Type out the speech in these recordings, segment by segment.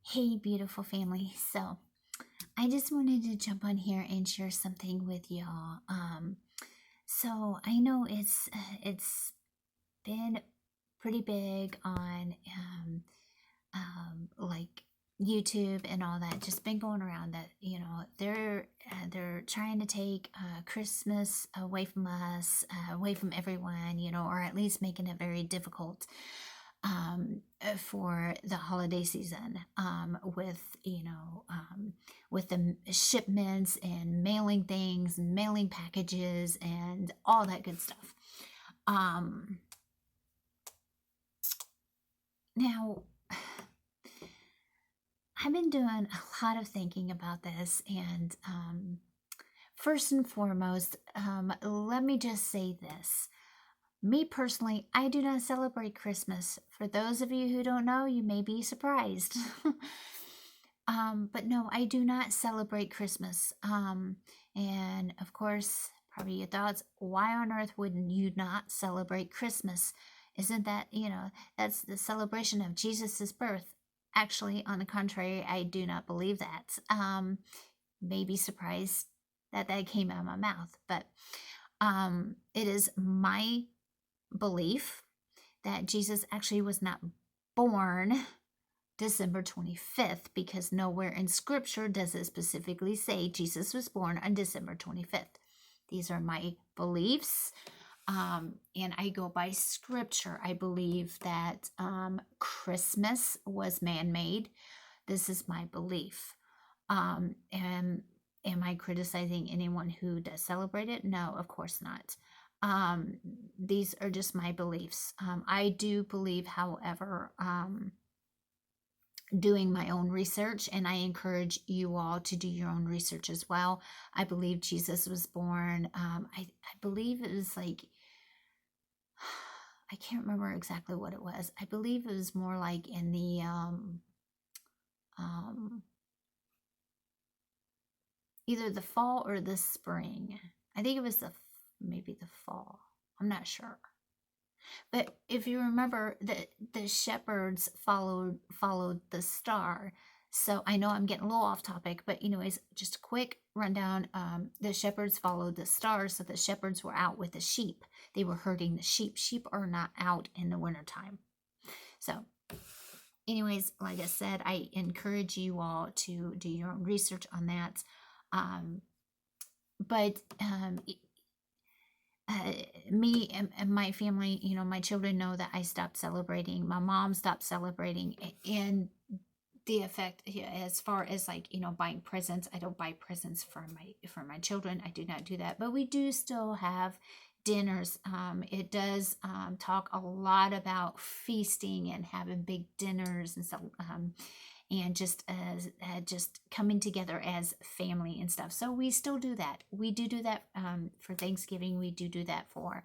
Hey, beautiful family. So, I just wanted to jump on here and share something with y'all. So I know it's been pretty big on like YouTube and all that. Just been going around that they're trying to take Christmas away from us, away from everyone, or at least making it very difficult for the holiday season with the shipments and mailing things and mailing packages and all that good stuff. Now, I've been doing a lot of thinking about this, and first and foremost, let me just say this. Me personally, I do not celebrate Christmas. For those of you who don't know, you may be surprised. But no, I do not celebrate Christmas. And of course, probably your thoughts, why on earth wouldn't you not celebrate Christmas? Isn't that, that's the celebration of Jesus's birth? Actually, on the contrary, I do not believe that. May be surprised that that came out of my mouth, but it is my belief that Jesus actually was not born December 25th, because nowhere in scripture does it specifically say Jesus was born on December 25th. These are my beliefs, and I go by scripture. I believe that Christmas was man-made. This is my belief. And am I criticizing anyone who does celebrate it? No, of course not. These are just my beliefs. I do believe, however, doing my own research, and I encourage you all to do your own research as well. I believe Jesus was born. I believe it was like, I can't remember exactly what it was. I believe it was more like in the either the fall or the spring. I think it was maybe the fall. I'm not sure. But if you remember, the shepherds followed the star. So I know I'm getting a little off topic, but anyways, just a quick rundown. The shepherds followed the star, so the shepherds were out with the sheep. They were herding the sheep. Sheep are not out in the wintertime. So anyways, like I said, I encourage you all to do your own research on that. But me and my family, my children know that I stopped celebrating. My mom stopped celebrating, and the effect, as far as like buying presents, I don't buy presents for my children. I do not do that, but we do still have dinners. It does talk a lot about feasting and having big dinners and stuff. And just coming together as family and stuff. So we still do that. We do that for Thanksgiving. We do that for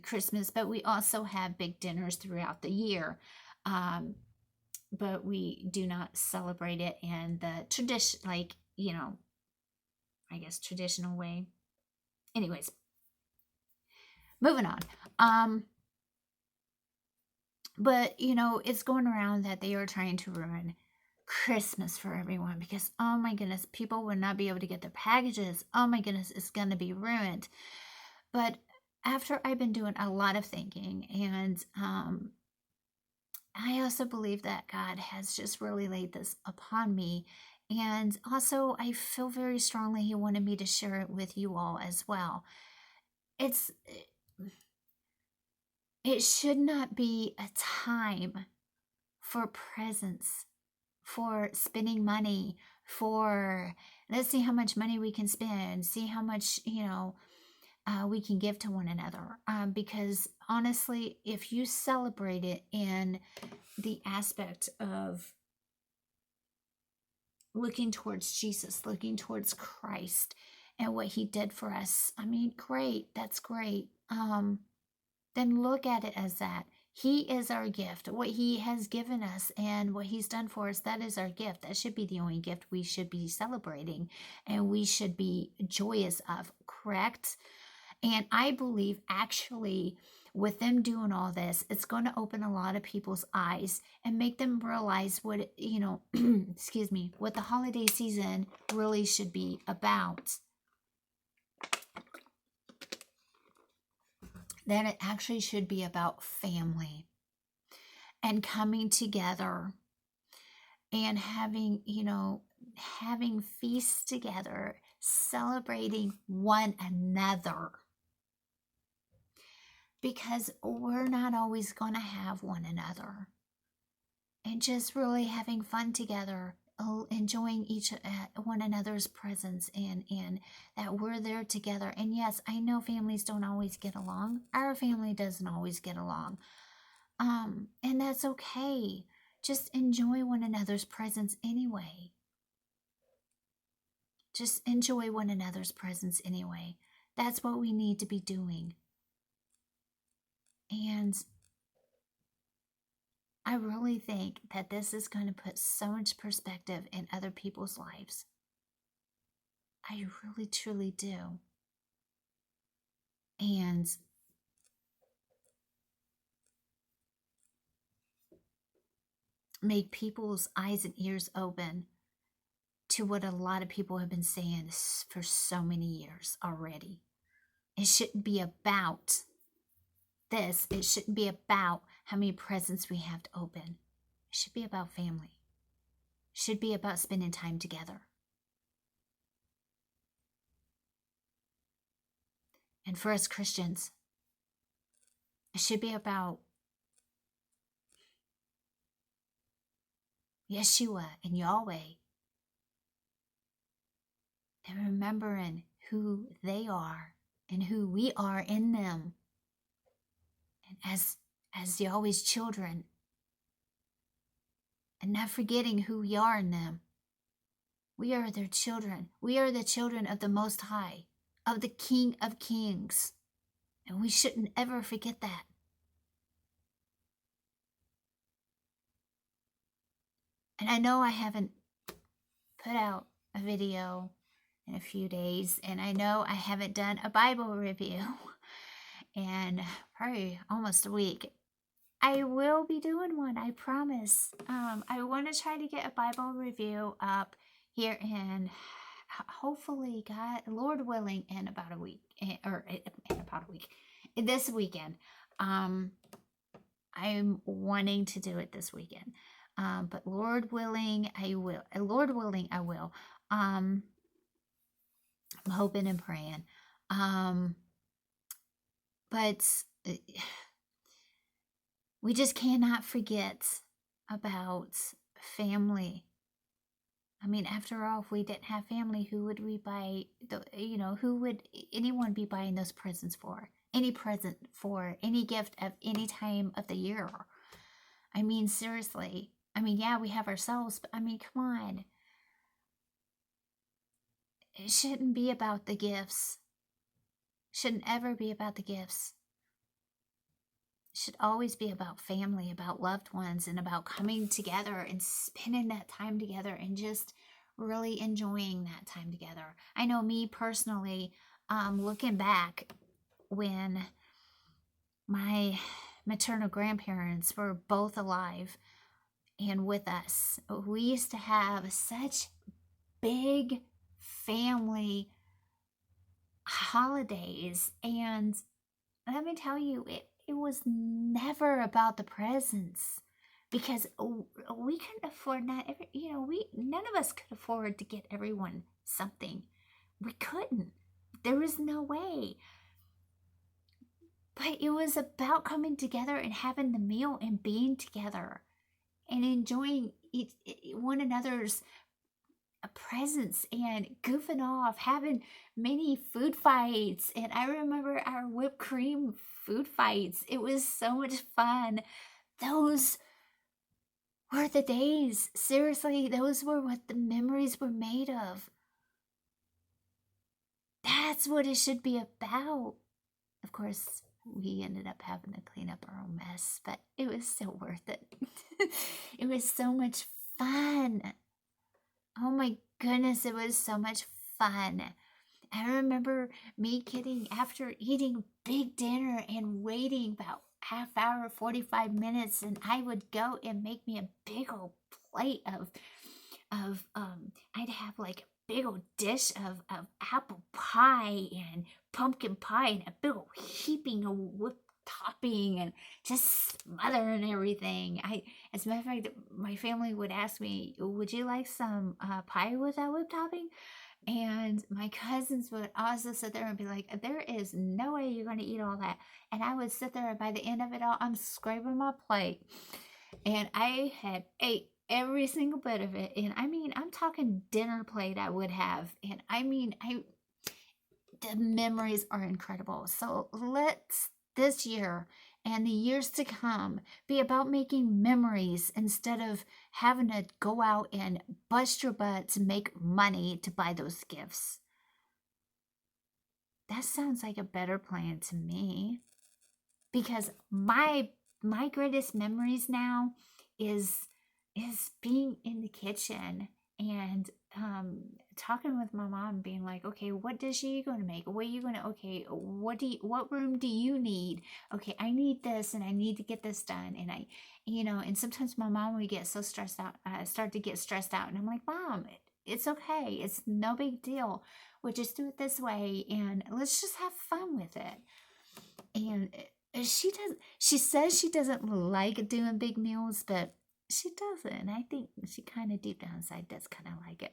Christmas, but we also have big dinners throughout the year. But we do not celebrate it in the tradition, like, I guess traditional way. Anyways, moving on. But, it's going around that they are trying to ruin Christmas for everyone because, oh my goodness, people will not be able to get their packages. Oh my goodness, it's going to be ruined. But after I've been doing a lot of thinking, and I also believe that God has just really laid this upon me. And also, I feel very strongly He wanted me to share it with you all as well. It should not be a time for presents, for spending money, for let's see how much money we can spend, see how much, we can give to one another. Because honestly, if you celebrate it in the aspect of looking towards Jesus, looking towards Christ and what He did for us, I mean, great, that's great. Then look at it as that. He is our gift. What He has given us and what He's done for us, that is our gift. That should be the only gift we should be celebrating and we should be joyous of, correct? And I believe actually with them doing all this, it's going to open a lot of people's eyes and make them realize what, excuse me, what the holiday season really should be about. That it actually should be about family and coming together and having feasts together, celebrating one another. Because we're not always going to have one another. And just really having fun together, enjoying one another's presence, and that we're there together. And yes, I know families don't always get along. Our family doesn't always get along. And that's okay. Just enjoy one another's presence anyway. Just enjoy one another's presence anyway. That's what we need to be doing. And I really think that this is going to put so much perspective in other people's lives. I really, truly do. And make people's eyes and ears open to what a lot of people have been saying for so many years already. It shouldn't be about this. It shouldn't be about how many presents we have to open. It should be about family. It should be about spending time together. And for us Christians, it should be about Yeshua and Yahweh, and remembering who they are and who we are in them. And as Yahweh's children, and not forgetting who we are in them. We are their children. We are the children of the Most High, of the King of Kings. And we shouldn't ever forget that. And I know I haven't put out a video in a few days, and I know I haven't done a Bible review in probably almost a week. I will be doing one, I promise. I want to try to get a Bible review up here in, hopefully, God, Lord willing, in about a week, this weekend. I'm wanting to do it this weekend. But Lord willing, I will. Lord willing, I will. I'm hoping and praying. But we just cannot forget about family. I mean, after all, if we didn't have family, who would we buy, who would anyone be buying those presents for? Any present for, any gift of any time of the year? I mean, seriously. I mean, yeah, we have ourselves, but I mean, come on. It shouldn't be about the gifts. Shouldn't ever be about the gifts. It should always be about family, about loved ones, and about coming together and spending that time together and just really enjoying that time together. I know me personally, looking back when my maternal grandparents were both alive and with us, we used to have such big family holidays, and let me tell you, it was never about the presents, because we couldn't afford, none of us could afford to get everyone something. We couldn't. There was no way. But it was about coming together and having the meal and being together and enjoying one another's presents and goofing off, having many food fights. And I remember our whipped cream food fights. It was so much fun. Those were the days. Seriously, those were what the memories were made of. That's what it should be about. Of course, we ended up having to clean up our own mess, but it was so worth it. It was so much fun. Oh my goodness, it was so much fun. I remember me getting after eating big dinner and waiting about half hour, 45 minutes, and I would go and make me a big old plate of I'd have like a big old dish of apple pie and pumpkin pie and a big old heaping of whipped topping and just smothering everything. As a matter of fact, my family would ask me, "Would you like some pie with that whipped topping?" And my cousins would also sit there and be like, "There is no way you're going to eat all that." And I would sit there, and by the end of it all, I'm scraping my plate. And I had ate every single bit of it. And I mean, I'm talking dinner plate I would have. And I mean, the memories are incredible. So let's this year and the years to come be about making memories instead of having to go out and bust your butt to make money to buy those gifts. That sounds like a better plan to me, because my greatest memories now is being in the kitchen and talking with my mom, being like, okay, what dish are you going to make? What are you going to, okay, what room do you need? Okay, I need this and I need to get this done. And and sometimes my mom would get so stressed out, start to get stressed out. And I'm like, Mom, it's okay. It's no big deal. We'll just do it this way and let's just have fun with it. And she says she doesn't like doing big meals, but she doesn't. I think she kind of deep down inside does kind of like it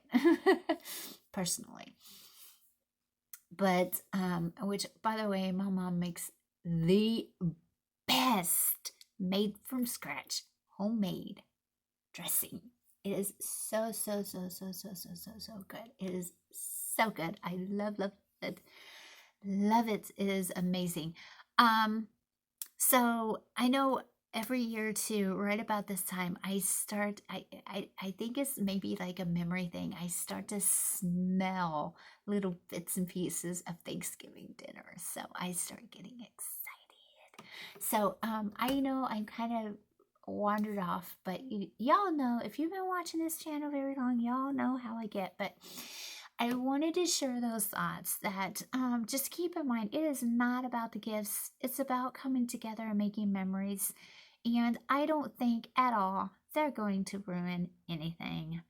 personally. But which, by the way, my mom makes the best made from scratch homemade dressing. It is so good. It is so good. I love it. Love it. It is amazing. So I know every year too, right about this time, I think it's maybe like a memory thing. I start to smell little bits and pieces of Thanksgiving dinner. So I start getting excited. So I know I kind of wandered off, but y'all know, if you've been watching this channel very long, y'all know how I get. But I wanted to share those thoughts that just keep in mind, it is not about the gifts. It's about coming together and making memories. And I don't think at all they're going to ruin anything,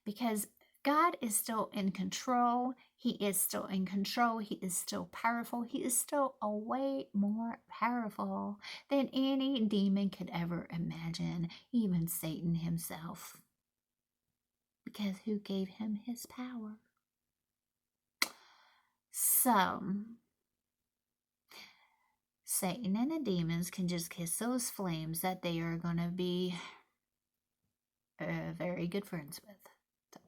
because God is still in control. He is still in control. He is still powerful. He is still a way more powerful than any demon could ever imagine, even Satan himself. Because who gave him his power? So, Satan and the demons can just kiss those flames that they are going to be very good friends with. So.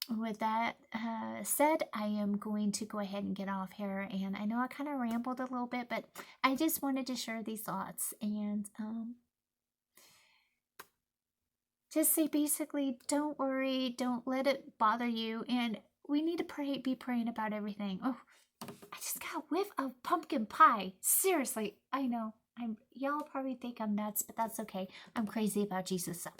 with that, said, I am going to go ahead and get off here. And I know I kind of rambled a little bit, but I just wanted to share these thoughts and just say basically, don't worry, don't let it bother you, and we need to be praying about everything. Oh, I just got a whiff of pumpkin pie. Seriously, I know. Y'all probably think I'm nuts, but that's okay. I'm crazy about Jesus. So.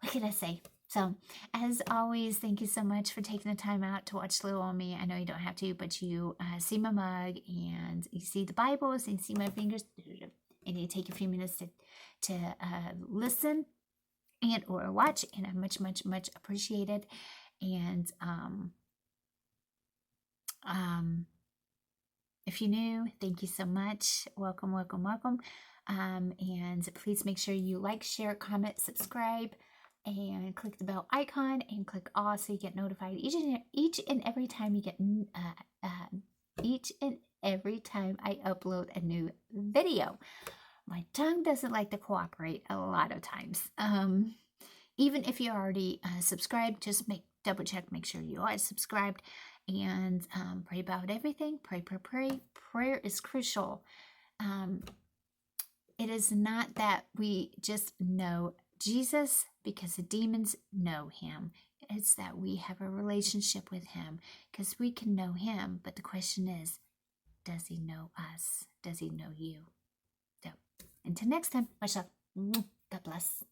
What can I say? So, as always, thank you so much for taking the time out to watch Little on Me. I know you don't have to, but you see my mug and you see the Bibles and you see my fingers, and you take a few minutes to listen and or watch, and I much appreciated. And if you're new, thank you so much. Welcome. And please make sure you like, share, comment, subscribe, and click the bell icon and click all so you get notified each and every time you get each and every time I upload a new video. My tongue doesn't like to cooperate a lot of times. Even if you're already subscribed, just double check, make sure you are subscribed, and pray about everything. Pray. Prayer is crucial. It is not that we just know Jesus because the demons know him. It's that we have a relationship with him because we can know him. But the question is, does he know us? Does he know you? So, until next time, much love. God bless.